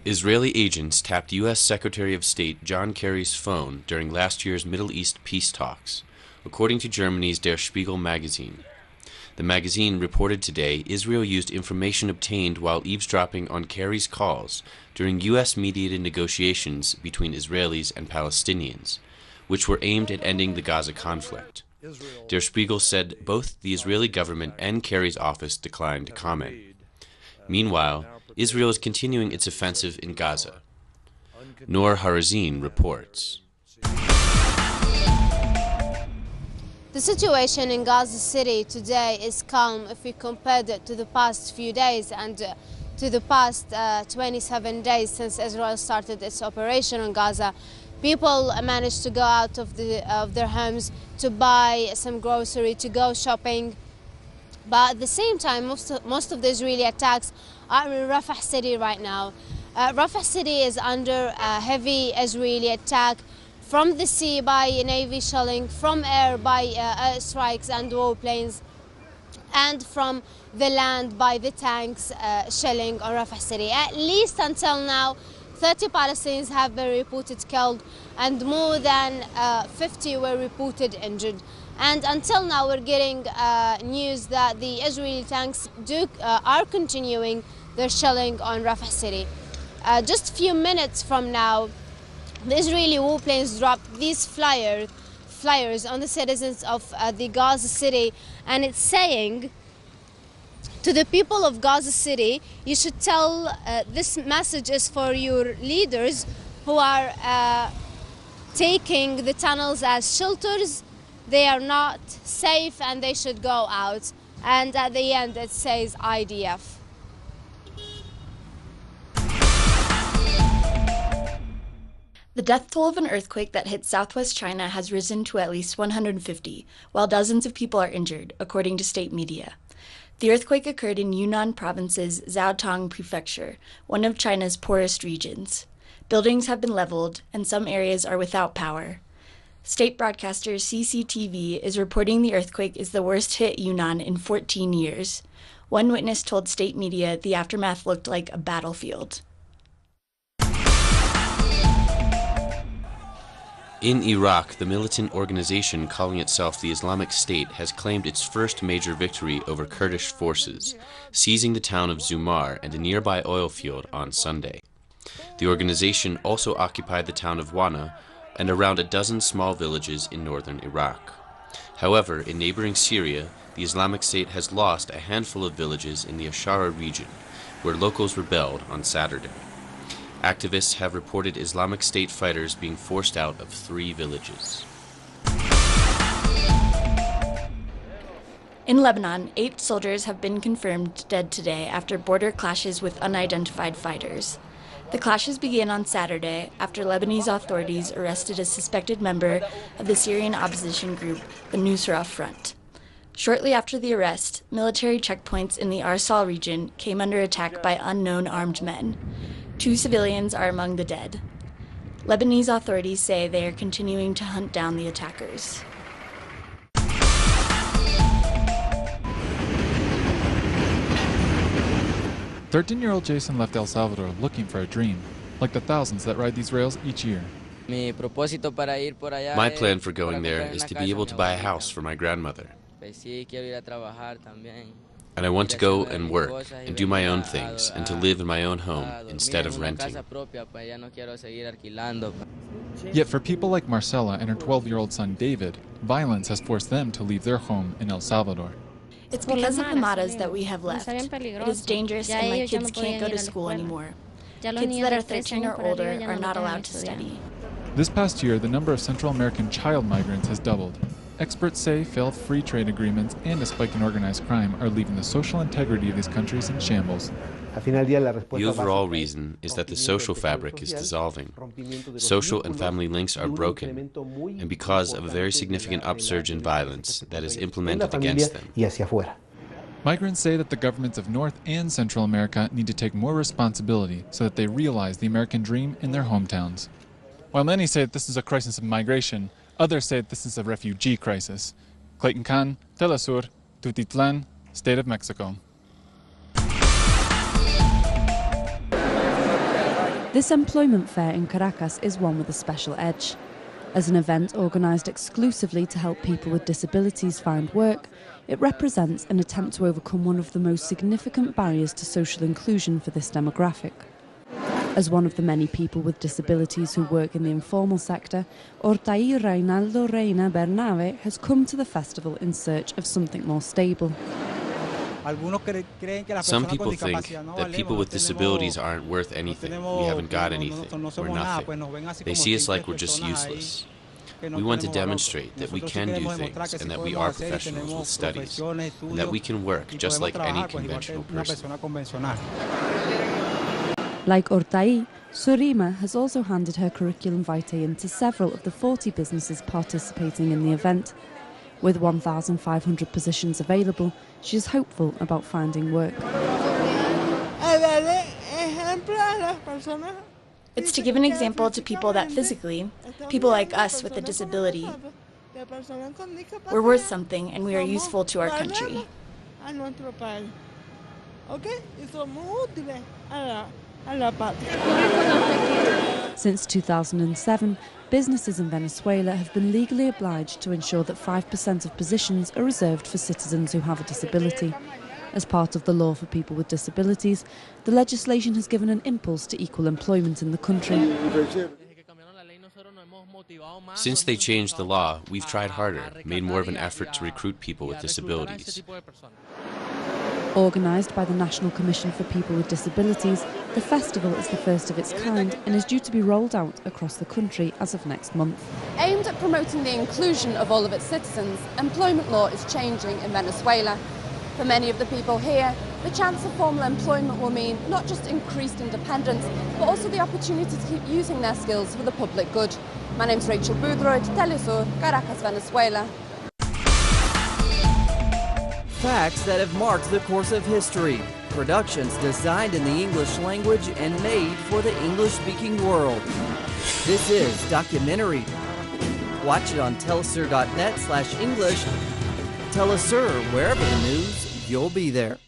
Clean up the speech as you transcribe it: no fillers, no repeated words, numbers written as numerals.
Israeli agents tapped U.S. Secretary of State John Kerry's phone during last year's Middle East peace talks, according to Germany's Der Spiegel magazine. The magazine reported today Israel used information obtained while eavesdropping on Kerry's calls during U.S.-mediated negotiations between Israelis and Palestinians, which were aimed at ending the Gaza conflict. Der Spiegel said both the Israeli government and Kerry's office declined to comment. Meanwhile, Israel is continuing its offensive in Gaza. Noor Harazin reports. The situation in Gaza City today is calm if we compare it to the past few days and to the past 27 days since Israel started its operation on Gaza. People managed to go out of their homes to buy some grocery, to go shopping. But at the same time, most of the Israeli attacks are in Rafah city right now. Rafah city is under a heavy Israeli attack from the sea by Navy shelling, from air by strikes and warplanes, and from the land by the tanks shelling on Rafah city. At least until now, 30 Palestinians have been reported killed and more than 50 were reported injured. And until now, we're getting news that the Israeli tanks are continuing their shelling on Rafah city. Just a few minutes from now, the Israeli warplanes dropped these flyers on the citizens of the Gaza city, and it's saying to the people of Gaza City, you should tell this message is for your leaders who are taking the tunnels as shelters. They are not safe and they should go out. And at the end it says IDF. The death toll of an earthquake that hit southwest China has risen to at least 150, while dozens of people are injured, according to state media. The earthquake occurred in Yunnan Province's Zhaotong Prefecture, one of China's poorest regions. Buildings have been leveled, and some areas are without power. State broadcaster CCTV is reporting the earthquake is the worst hit Yunnan in 14 years. One witness told state media the aftermath looked like a battlefield. In Iraq, the militant organization calling itself the Islamic State has claimed its first major victory over Kurdish forces, seizing the town of Zumar and a nearby oil field on Sunday. The organization also occupied the town of Wana and around a dozen small villages in northern Iraq. However, in neighboring Syria, the Islamic State has lost a handful of villages in the Ashara region, where locals rebelled on Saturday. Activists have reported Islamic State fighters being forced out of 3 villages. In Lebanon, 8 soldiers have been confirmed dead today after border clashes with unidentified fighters. The clashes began on Saturday after Lebanese authorities arrested a suspected member of the Syrian opposition group, the Nusra Front. Shortly after the arrest, military checkpoints in the Arsal region came under attack by unknown armed men. 2 civilians are among the dead. Lebanese authorities say they are continuing to hunt down the attackers. "13-year-old Jason left El Salvador looking for a dream, like the thousands that ride these rails each year. My plan for going there is to be able to buy a house for my grandmother. And I want to go and work and do my own things and to live in my own home instead of renting." Yet for people like Marcela and her 12-year-old son David, violence has forced them to leave their home in El Salvador. It's because of the maras that we have left. It is dangerous and my kids can't go to school anymore. Kids that are 13 or older are not allowed to study. This past year, the number of Central American child migrants has doubled. Experts say failed free trade agreements and a spike in organized crime are leaving the social integrity of these countries in shambles. The overall reason is that the social fabric is dissolving. Social and family links are broken, and because of a very significant upsurge in violence that is implemented against them. Migrants say that the governments of North and Central America need to take more responsibility so that they realize the American dream in their hometowns. While many say that this is a crisis of migration, others say that this is a refugee crisis. Clayton Khan, Telesur, Tutitlán, State of Mexico. This employment fair in Caracas is one with a special edge. As an event organised exclusively to help people with disabilities find work, it represents an attempt to overcome one of the most significant barriers to social inclusion for this demographic. As one of the many people with disabilities who work in the informal sector, Ortai Reinaldo Reina Bernave has come to the festival in search of something more stable. Some people think that people with disabilities aren't worth anything, we haven't got anything, we're nothing. They see us like we're just useless. We want to demonstrate that we can do things and that we are professionals with studies, and that we can work just like any conventional person. Like Ortai, Surima has also handed her curriculum vitae in to several of the 40 businesses participating in the event. With 1,500 positions available, she is hopeful about finding work. It's to give an example to people that physically, people like us with a disability, we're worth something and we are useful to our country. Since 2007, businesses in Venezuela have been legally obliged to ensure that 5% of positions are reserved for citizens who have a disability. As part of the law for people with disabilities, the legislation has given an impulse to equal employment in the country. Since they changed the law, we've tried harder, made more of an effort to recruit people with disabilities. Organised by the National Commission for People with Disabilities, the festival is the first of its kind and is due to be rolled out across the country as of next month. Aimed at promoting the inclusion of all of its citizens, employment law is changing in Venezuela. For many of the people here, the chance of formal employment will mean not just increased independence, but also the opportunity to keep using their skills for the public good. My name's Rachel Boothroyd, Telesur, Caracas, Venezuela. Facts that have marked the course of history. Productions designed in the English language and made for the English-speaking world. This is Documentary. Watch it on telesur.net/English. Telesur, wherever the news, you'll be there.